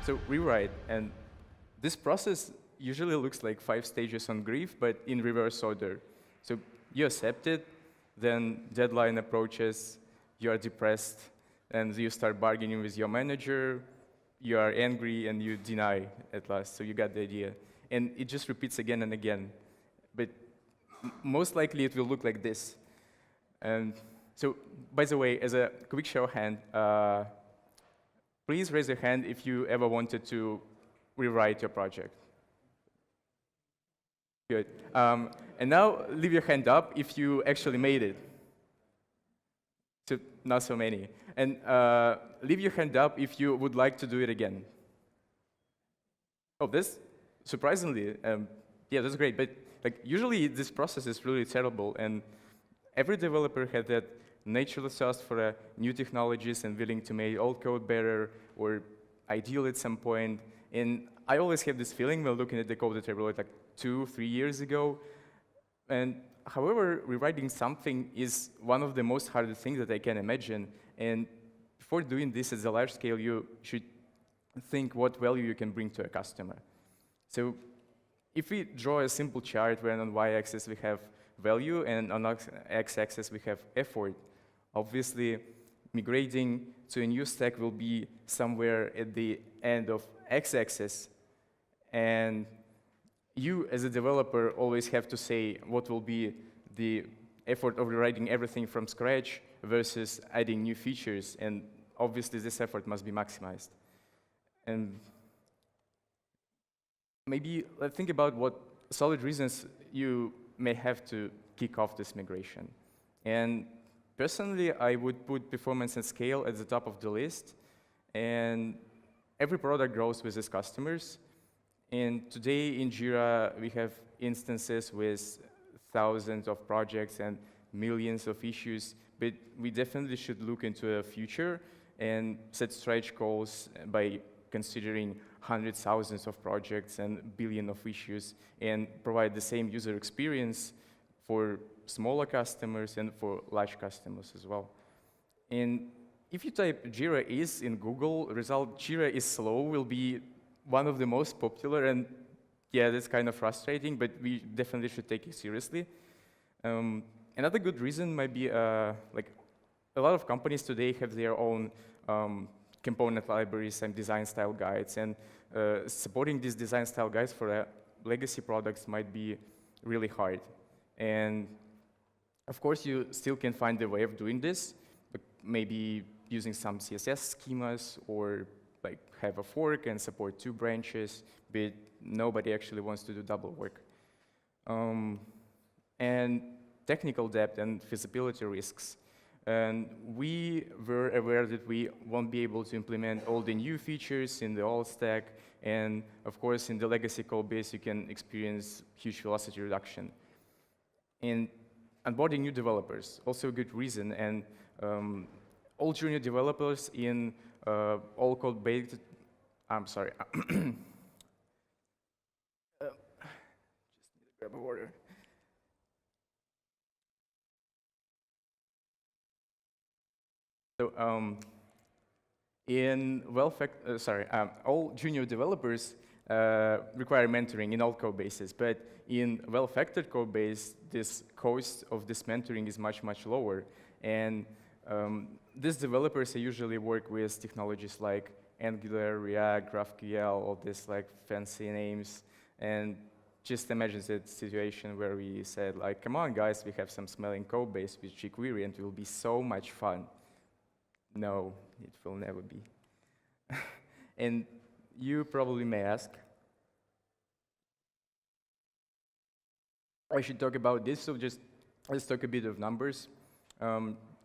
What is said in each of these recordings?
So rewrite, and this process usually looks like 5 stages on Grief, but in reverse order. So you accept it, then deadline approaches, you are depressed, and you start bargaining with your manager, you are angry, and you deny at last, so you got the idea. And it just repeats again and again. But most likely it will look like this. And so, by the way, as a quick show of hand, please raise your hand if you ever wanted to rewrite your project. Good. And now leave your hand up if you actually made it. So not so many. And leave your hand up if you would like to do it again. Oh, this, surprisingly, yeah, that's great. But like usually this process is really terrible, and every developer had that natural thirst for new technologies and willing to make old code better or ideal at some point. And I always have this feeling when looking at the code that I wrote like 2-3 years ago. And however, rewriting something is one of the most hardest things that I can imagine. And before doing this at a large scale, you should think what value you can bring to a customer. So if we draw a simple chart where on y-axis we have value and on x-axis we have effort, obviously migrating to a new stack will be somewhere at the end of x-axis. And you, as a developer, always have to say what will be the effort of rewriting everything from scratch versus adding new features. And obviously, this effort must be maximized. And maybe let's think about what solid reasons you may have to kick off this migration. And personally, I would put performance and scale at the top of the list. And every product grows with its customers. And today in Jira, we have instances with thousands of projects and millions of issues, but we definitely should look into a future and set stretch goals by considering hundreds, thousands of projects and billions of issues, and provide the same user experience for smaller customers and for large customers as well. And if you type Jira is in Google, result Jira is slow will be one of the most popular, and yeah, that's kind of frustrating, but we definitely should take it seriously. Another good reason might be like a lot of companies today have their own component libraries and design style guides, and supporting these design style guides for legacy products might be really hard. And of course, you still can find a way of doing this, but maybe using some CSS schemas or like have a fork and support 2 branches, but nobody actually wants to do double work. And technical debt and feasibility risks. And we were aware that we won't be able to implement all the new features in the old stack, and of course in the legacy code base you can experience huge velocity reduction. And onboarding new developers, also a good reason, and all junior developers in all code based, I'm sorry. Just need to grab a water. So all junior developers require mentoring in all code bases, but in well-factored code base, this cost of this mentoring is much, much lower. And these developers usually work with technologies like Angular, React, GraphQL, all these like fancy names. And just imagine that situation where we said like, come on guys, we have some smelling code base with jQuery and it will be so much fun. No, it will never be. And you probably may ask, I should talk about this, so just let's talk a bit of numbers.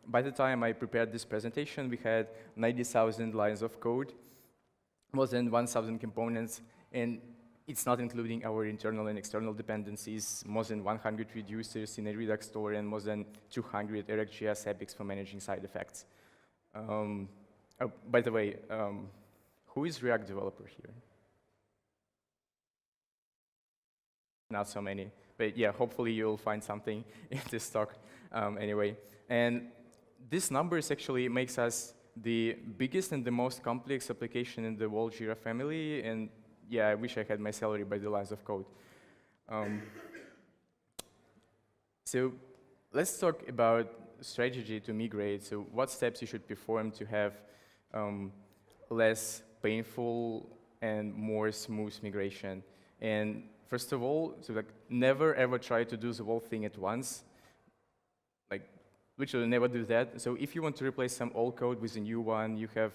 By the time I prepared this presentation, we had 90,000 lines of code, more than 1,000 components, and it's not including our internal and external dependencies, more than 100 reducers in a Redux store, and more than 200 RxJS epics for managing side effects. Oh, by the way, who is React developer here? Not so many, but yeah, hopefully you'll find something in this talk anyway. And these numbers actually makes us the biggest and the most complex application in the whole Jira family, and yeah, I wish I had my salary by the lines of code. So let's talk about strategy to migrate. So what steps you should perform to have less painful and more smooth migration. And first of all, so like never ever try to do the whole thing at once. Like literally never do that. So if you want to replace some old code with a new one, you have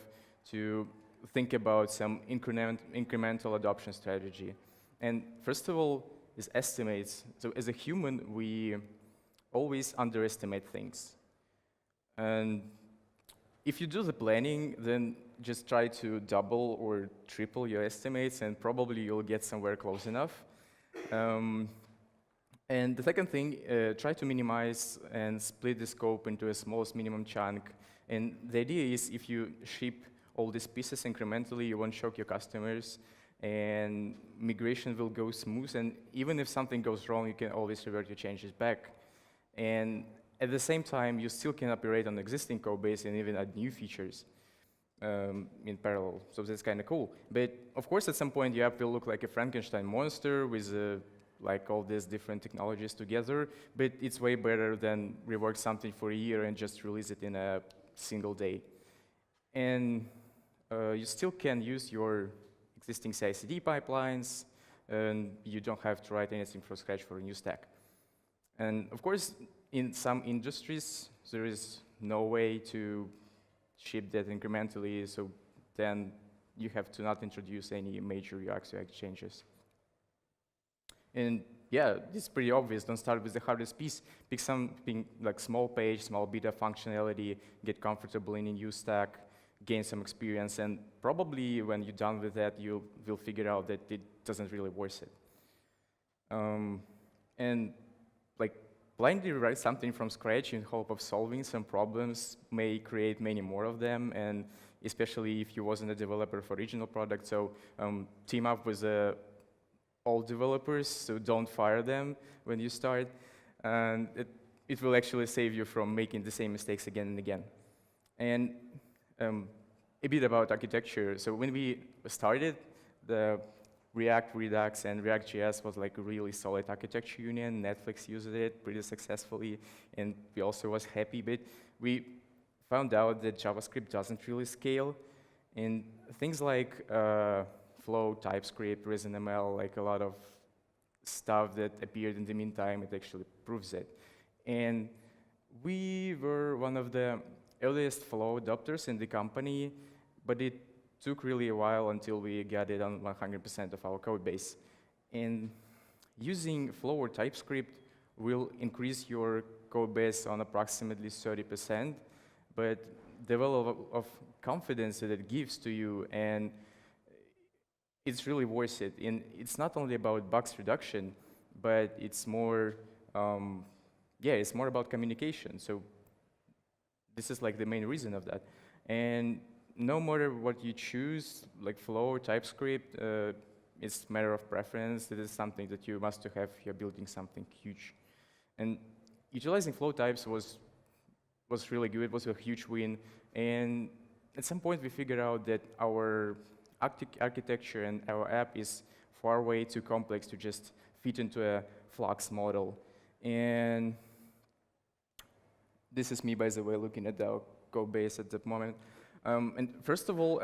to think about some incremental adoption strategy. And first of all is estimates. So as a human, we always underestimate things. And if you do the planning, then just try to double or triple your estimates, and probably you'll get somewhere close enough. And the second thing, try to minimize and split the scope into a smallest minimum chunk. And the idea is if you ship all these pieces incrementally, you won't shock your customers, and migration will go smooth. And even if something goes wrong, you can always revert your changes back. And at the same time, you still can operate on existing code base and even add new features in parallel. So that's kind of cool. But of course, at some point, your app will look like a Frankenstein monster with like all these different technologies together. But it's way better than rework something for a year and just release it in a single day. And you still can use your existing CI/CD pipelines, and you don't have to write anything from scratch for a new stack. And of course, in some industries, there is no way to ship that incrementally, so then you have to not introduce any major UX changes. And yeah, it's pretty obvious. Don't start with the hardest piece. Pick something like small page, small beta functionality, get comfortable in a new stack, gain some experience, and probably when you're done with that, you will figure out that it doesn't really worth it. And like blindly write something from scratch in hope of solving some problems may create many more of them, and especially if you wasn't a developer for original product. So team up with all developers, so don't fire them when you start. And it will actually save you from making the same mistakes again and again. And a bit about architecture. So when we started, the React, Redux, and React.js was like a really solid architecture union. Netflix used it pretty successfully, and we also was happy. But we found out that JavaScript doesn't really scale. And things like Flow, TypeScript, ResonML, like a lot of stuff that appeared in the meantime, it actually proves it. And we were one of the earliest Flow adopters in the company, but it took really a while until we got it on 100% of our code base. And using Flow or TypeScript will increase your code base on approximately 30%, but the level of confidence that it gives to you, and it's really worth it. And it's not only about bugs reduction, but it's more, it's more about communication. So this is like the main reason of that. And no matter what you choose, like Flow or TypeScript, it's a matter of preference. It is something that you must have if you're building something huge. And utilizing Flow types was really good. It was a huge win. And at some point, we figured out that our architecture and our app is far way too complex to just fit into a Flux model. And this is me, by the way, looking at the code base at the moment. And first of all,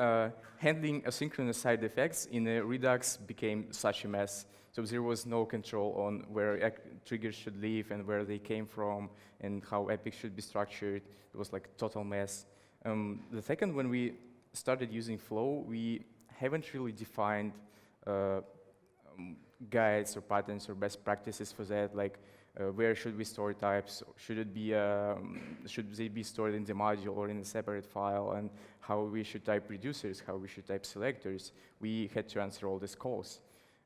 handling asynchronous side effects in a Redux became such a mess. So there was no control on where triggers should live and where they came from and how epics should be structured. It was like a total mess. The second, when we started using Flow, we haven't really defined guides or patterns or best practices for that, like where should we store types? Should they be stored in the module or in a separate file? And how we should type reducers, how we should type selectors. We had to answer all these calls.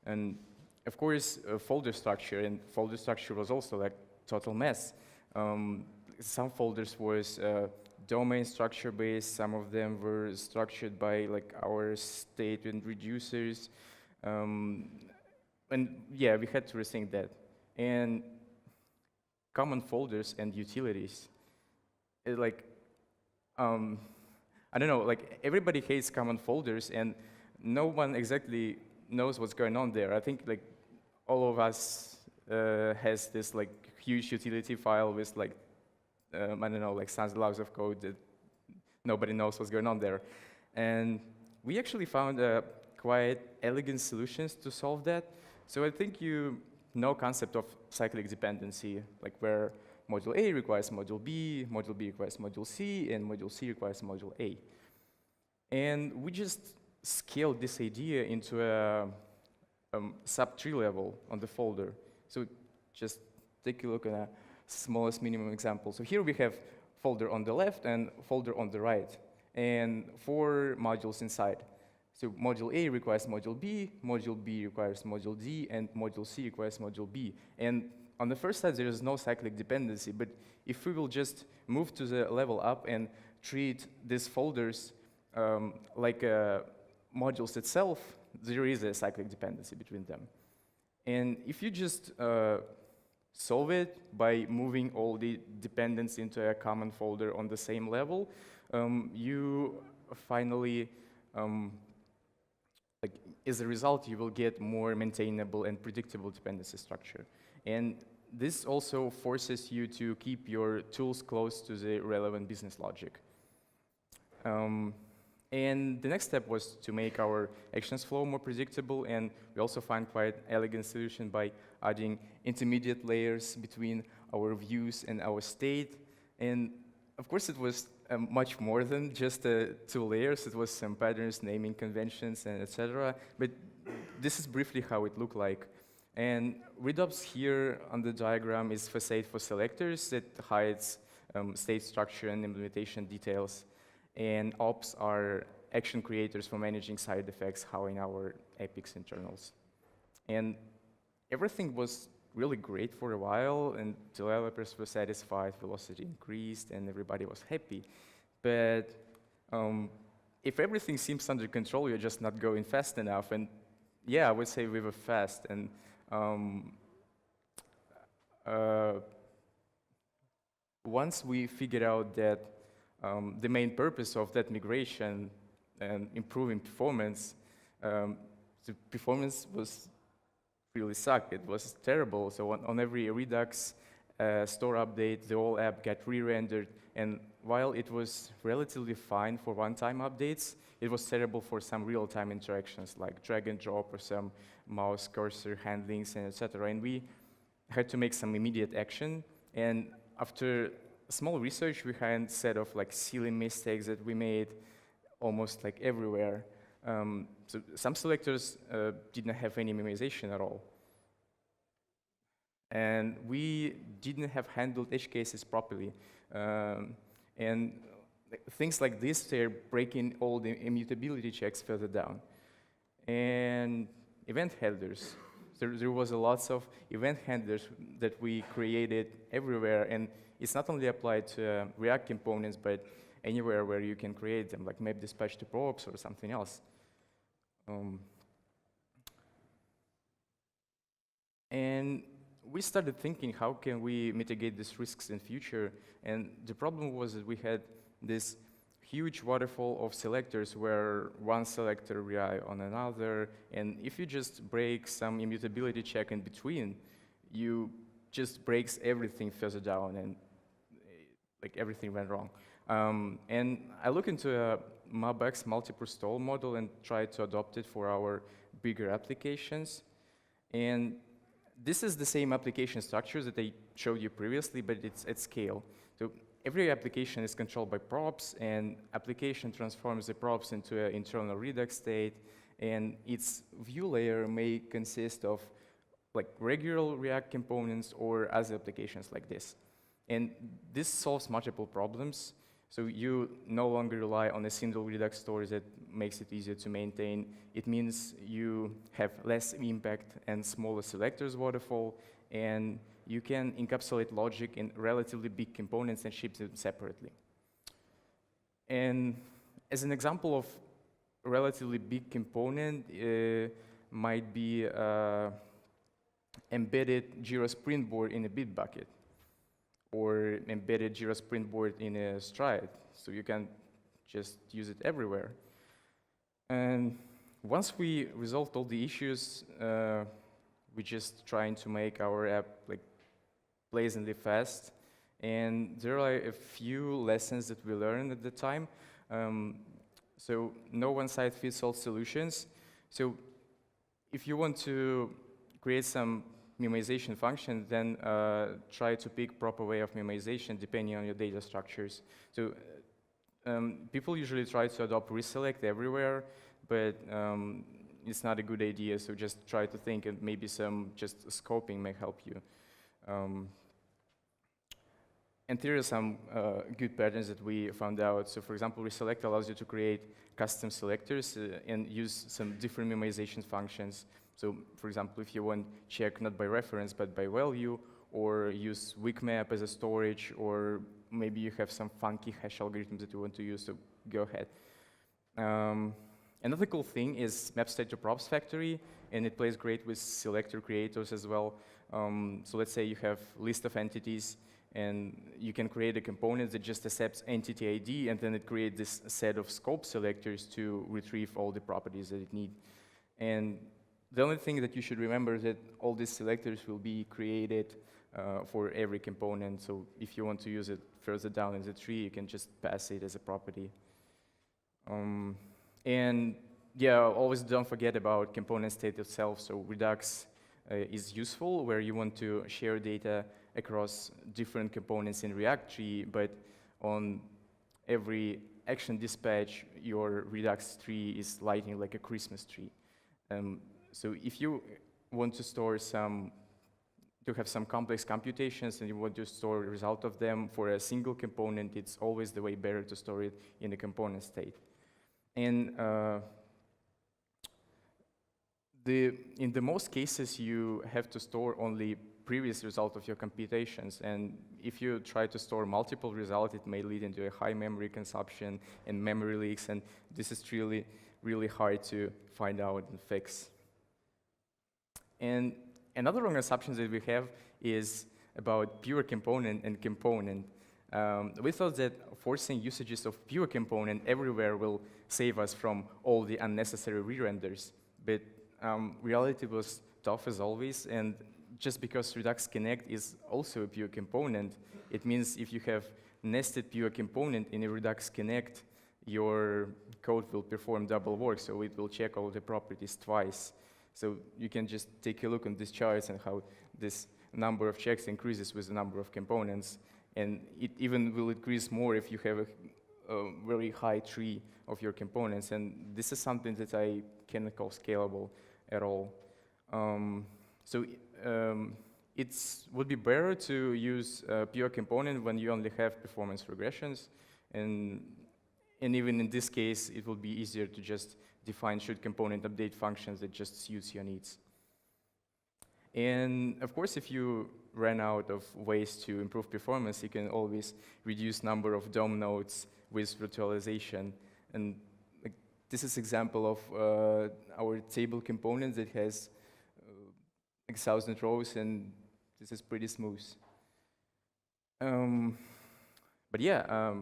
And of course, folder structure, and folder structure was also like total mess. Some folders was domain structure based, some of them were structured by like our state and reducers. And yeah, we had to rethink that. And common folders and utilities. It, like, I don't know, like everybody hates common folders and no one exactly knows what's going on there. I think like all of us has this like huge utility file with like, I don't know, like sans logs of code that nobody knows what's going on there. And we actually found quite elegant solutions to solve that. So I think you know concept of cyclic dependency, like where module A requires module B requires module C, and module C requires module A. And we just scaled this idea into a sub-tree level on the folder. So just take a look at a smallest minimum example. So here we have folder on the left and folder on the right, and 4 modules inside. So module A requires module B requires module D, and module C requires module B. And on the first side, there is no cyclic dependency, but if we will just move to the level up and treat these folders like modules itself, there is a cyclic dependency between them. And if you just solve it by moving all the dependents into a common folder on the same level, you finally, like, as a result, you will get more maintainable and predictable dependency structure. And this also forces you to keep your tools close to the relevant business logic. And the next step was to make our actions flow more predictable, and we also find quite elegant solution by adding intermediate layers between our views and our state. And of course, it was much more than just 2 layers. It was some patterns, naming conventions, and etc. But this is briefly how it looked like. And Redux here on the diagram is facade for selectors that hides state structure and implementation details. And ops are action creators for managing side effects, how in our Epic's internals. And everything was really great for a while, and developers were satisfied, velocity increased, and everybody was happy. But if everything seems under control, you're just not going fast enough. And yeah, I would say we were fast. And once we figured out that the main purpose of that migration and improving performance, the performance was really sucked. It was terrible. So on every Redux store update, the whole app got re-rendered. And while it was relatively fine for one-time updates, it was terrible for some real-time interactions like drag and drop or some mouse cursor handlings and etc. And we had to make some immediate action. And after small research, we had a set of like silly mistakes that we made almost like everywhere. So some selectors didn't have any memorization at all. And we didn't have handled edge cases properly. And things like this, they're breaking all the immutability checks further down. And event handlers. There was a lots of event handlers that we created everywhere, and it's not only applied to React components, but anywhere where you can create them, like map dispatch to props or something else. And we started thinking, how can we mitigate these risks in future? And the problem was that we had this huge waterfall of selectors where one selector rely on another, and if you just break some immutability check in between, you just breaks everything further down, and like everything went wrong. And I look into a MobX multiple stall model and try to adopt it for our bigger applications. And this is the same application structure that I showed you previously, but it's at scale. So every application is controlled by props, and application transforms the props into an internal Redux state, and its view layer may consist of like regular React components or other applications like this. And this solves multiple problems. So you no longer rely on a single Redux store that makes it easier to maintain. It means you have less impact and smaller selectors waterfall, and you can encapsulate logic in relatively big components and ship them separately. And as an example of a relatively big component, might be embedded Jira Springboard in a Bitbucket, or embedded Jira Springboard in a Stride. So you can just use it everywhere. And once we resolved all the issues, we're just trying to make our app like blazingly fast. And there are a few lessons that we learned at the time. So no one-size-fits-all solutions. So if you want to create some minimization function, then try to pick proper way of minimization depending on your data structures. So people usually try to adopt reselect everywhere, but it's not a good idea. So just try to think, and maybe some just scoping may help you. And here are some good patterns that we found out. So for example, reselect allows you to create custom selectors and use some different minimization functions. So for example, if you want check not by reference, but by value, or use weak map as a storage, or maybe you have some funky hash algorithms that you want to use, so go ahead. Another cool thing is map state to props factory, and it plays great with selector creators as well. So let's say you have list of entities, and you can create a component that just accepts entity ID, and then it creates this set of scope selectors to retrieve all the properties that it needs. And the only thing that you should remember is that all these selectors will be created for every component. So if you want to use it further down in the tree, you can just pass it as a property. And yeah, always don't forget about component state itself. So Redux is useful where you want to share data across different components in React tree, but on every action dispatch, your Redux tree is lighting like a Christmas tree. So if you want to store to have some complex computations and you want to store the result of them for a single component, it's always the way better to store it in the component state. And in the most cases, you have to store only previous result of your computations. And if you try to store multiple results, it may lead into a high memory consumption and memory leaks. And this is really, really hard to find out and fix. And another wrong assumption that we have is about pure component and component. We thought that forcing usages of pure component everywhere will save us from all the unnecessary re-renders. But reality was tough as always, and just because Redux Connect is also a pure component, it means if you have nested pure component in a Redux Connect, your code will perform double work, so it will check all the properties twice. So you can just take a look on these charts and how this number of checks increases with the number of components, and it even will increase more if you have a very high tree of your components, and this is something that I cannot call scalable at all. It would be better to use pure component when you only have performance regressions, and even in this case, it would be easier to just define should component update functions that just suits your needs. And of course, if you ran out of ways to improve performance, you can always reduce number of DOM nodes with virtualization. And this is example of our table component that has 1,000 rows, and this is pretty smooth. But yeah,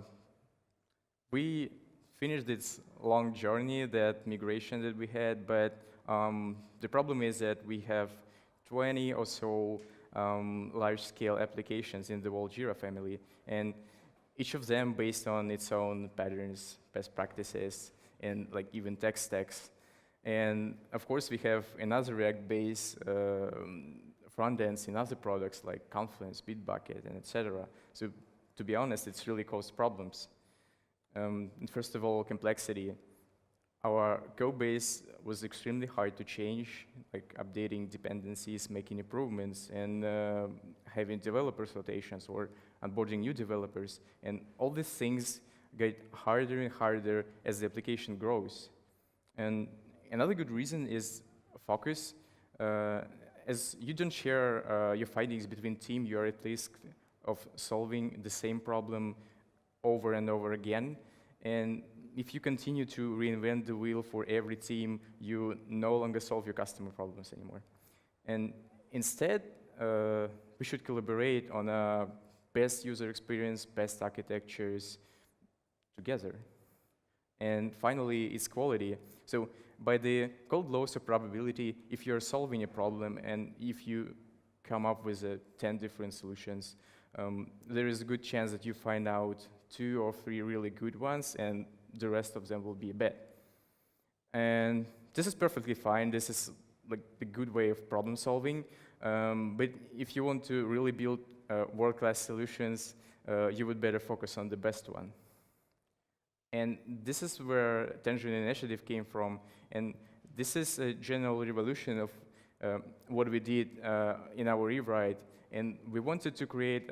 we finished this long journey, that migration that we had, but the problem is that we have 20 or so large-scale applications in the whole Jira family, and each of them based on its own patterns, best practices, and like even tech stacks. And of course, we have another React-based front ends in other products like Confluence, Bitbucket, and etc. So to be honest, it's really caused problems. First of all, complexity. Our code base was extremely hard to change, like updating dependencies, making improvements, and having developers rotations or onboarding new developers. And all these things get harder and harder as the application grows. And another good reason is focus. As you don't share your findings between team, you are at risk of solving the same problem over and over again. And if you continue to reinvent the wheel for every team, you no longer solve your customer problems anymore. And instead, we should collaborate on a best user experience, best architectures together. And finally, it's quality. So by the code laws of probability, if you're solving a problem and if you come up with 10 different solutions, there is a good chance that you find out 2 or 3 really good ones and the rest of them will be bad. And this is perfectly fine. This is like the good way of problem solving. But if you want to really build world-class solutions, you would better focus on the best one. And this is where Tangerine Initiative came from. And this is a general revolution of what we did in our rewrite. And we wanted to create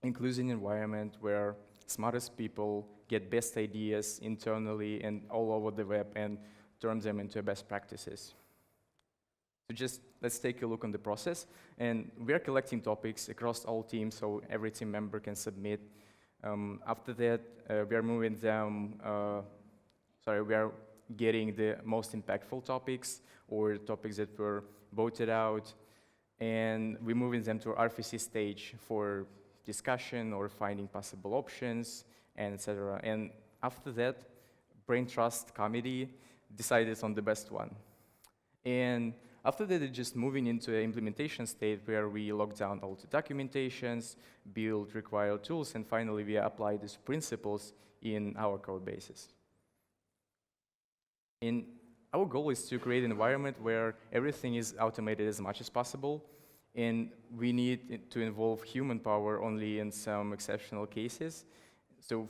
inclusive environment where smartest people get best ideas internally and all over the web and turn them into best practices. So just let's take a look on the process. And we are collecting topics across all teams so every team member can submit. After that, we are moving them, we are getting the most impactful topics or topics that were voted out. And we're moving them to RFC stage for discussion or finding possible options, and etc. And after that, Brain Trust Committee decided on the best one. And after that, it's just moving into an implementation state where we lock down all the documentations, build required tools, and finally, we apply these principles in our code bases. And our goal is to create an environment where everything is automated as much as possible, and we need to involve human power only in some exceptional cases. So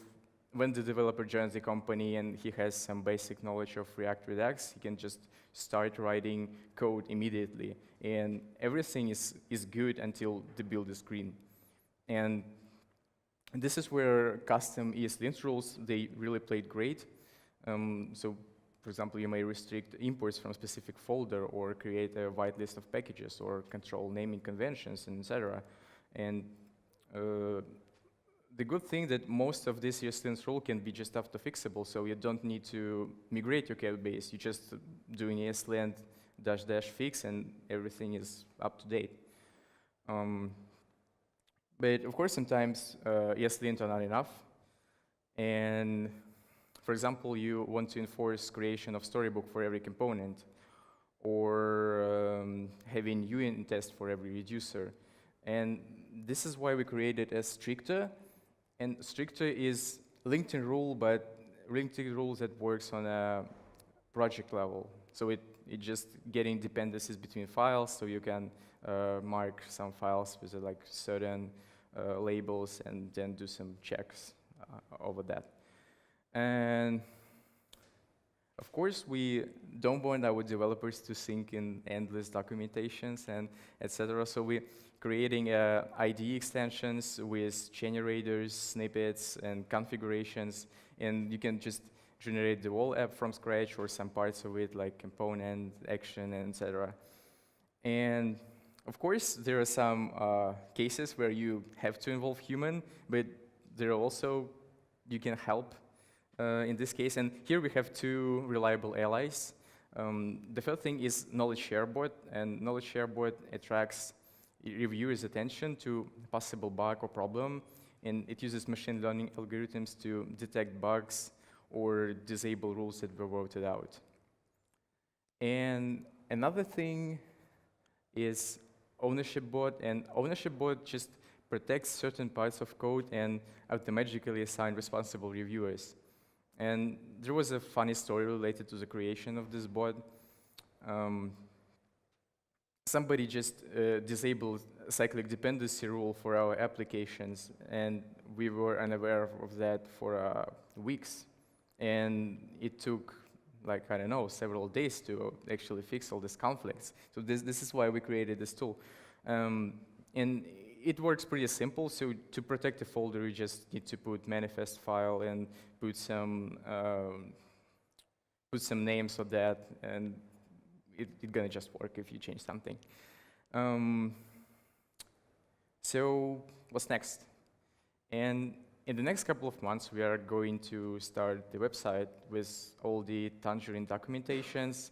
when the developer joins the company and he has some basic knowledge of React Redux, he can just start writing code immediately. And everything is good until the build is green. And this is where custom ESLint rules, they really played great. So for example, you may restrict imports from a specific folder or create a wide list of packages or control naming conventions, etc. And the good thing that most of this ESLint rule can be just auto-fixable, so you don't need to migrate your code base. You just doing ESLint -- fix and everything is up to date. But of course, sometimes ESLint are not enough. And for example, you want to enforce creation of storybook for every component, or having unit test for every reducer. And this is why we created a stricter. And stricter is LinkedIn rule, but LinkedIn rules that works on a project level. So it just getting dependencies between files, so you can mark some files with like certain labels and then do some checks over that. And of course, we don't want our developers to sink in endless documentations and etc. So we're creating IDE extensions with generators, snippets, and configurations. And you can just generate the whole app from scratch or some parts of it, like component, action, and etc. And of course, there are some cases where you have to involve human, but there are also, you can help in this case. And here we have 2 reliable allies. The first thing is knowledge share bot, and knowledge share bot attracts reviewers' attention to possible bug or problem, and it uses machine learning algorithms to detect bugs or disable rules that were voted out. And another thing is ownership bot, and ownership bot just protects certain parts of code and automatically assign responsible reviewers. And there was a funny story related to the creation of this bot. Somebody just disabled cyclic dependency rule for our applications, and we were unaware of that for weeks. And it took, like, I don't know, several days to actually fix all these conflicts. So this is why we created this tool. And it works pretty simple. So to protect a folder, you just need to put manifest file and put some names of that, and it's gonna just work if you change something. So what's next? And in the next couple of months, we are going to start the website with all the Tangerine documentations.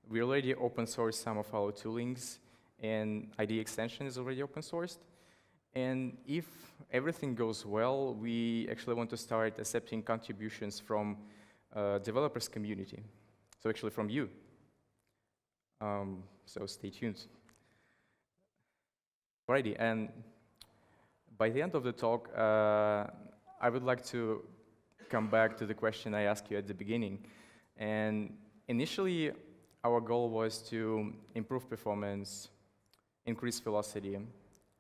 We already open sourced some of our toolings, and IDE extension is already open sourced. And if everything goes well, we actually want to start accepting contributions from developers community. So actually from you. So stay tuned. Alrighty, and by the end of the talk, I would like to come back to the question I asked you at the beginning. And initially, our goal was to improve performance, increase velocity,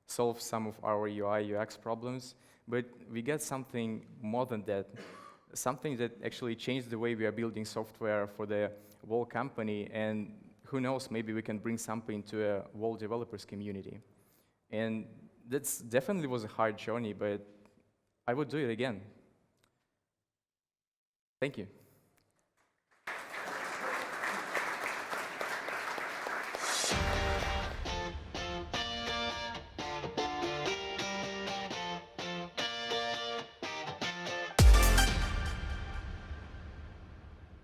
solve some of our UI, UX problems, but we got something more than that, something that actually changed the way we are building software for the whole company, and who knows, maybe we can bring something to a whole developers community. And that's definitely was a hard journey, but I would do it again. Thank you.